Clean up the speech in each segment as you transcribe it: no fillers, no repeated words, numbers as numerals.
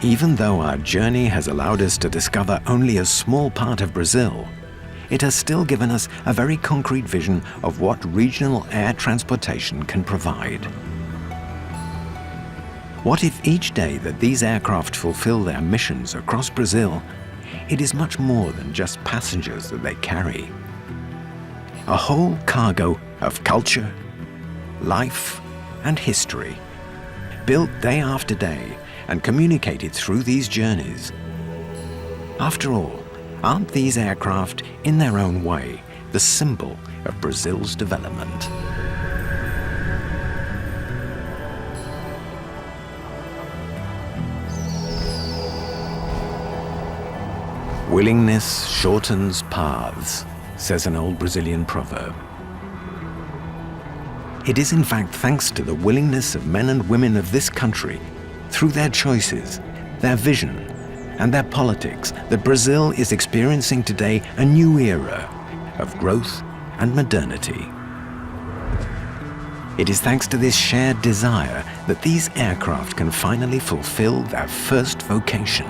Even though our journey has allowed us to discover only a small part of Brazil, it has still given us a very concrete vision of what regional air transportation can provide. What if each day that these aircraft fulfill their missions across Brazil, it is much more than just passengers that they carry? A whole cargo of culture, life, and history, built day after day and communicated through these journeys. After all, aren't these aircraft, in their own way, the symbol of Brazil's development? Willingness shortens paths, says an old Brazilian proverb. It is in fact thanks to the willingness of men and women of this country, through their choices, their vision, and their politics, that Brazil is experiencing today a new era of growth and modernity. It is thanks to this shared desire that these aircraft can finally fulfill their first vocation: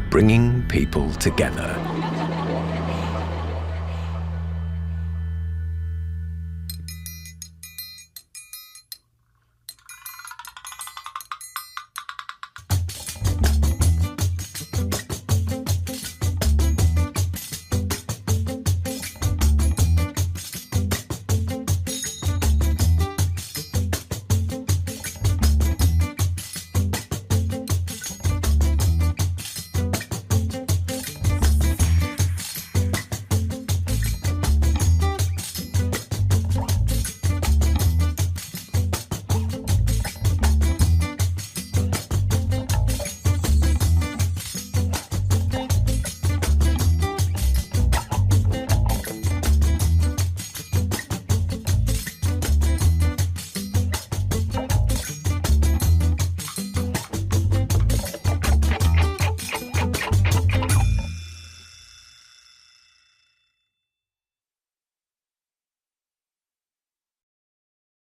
bringing people together.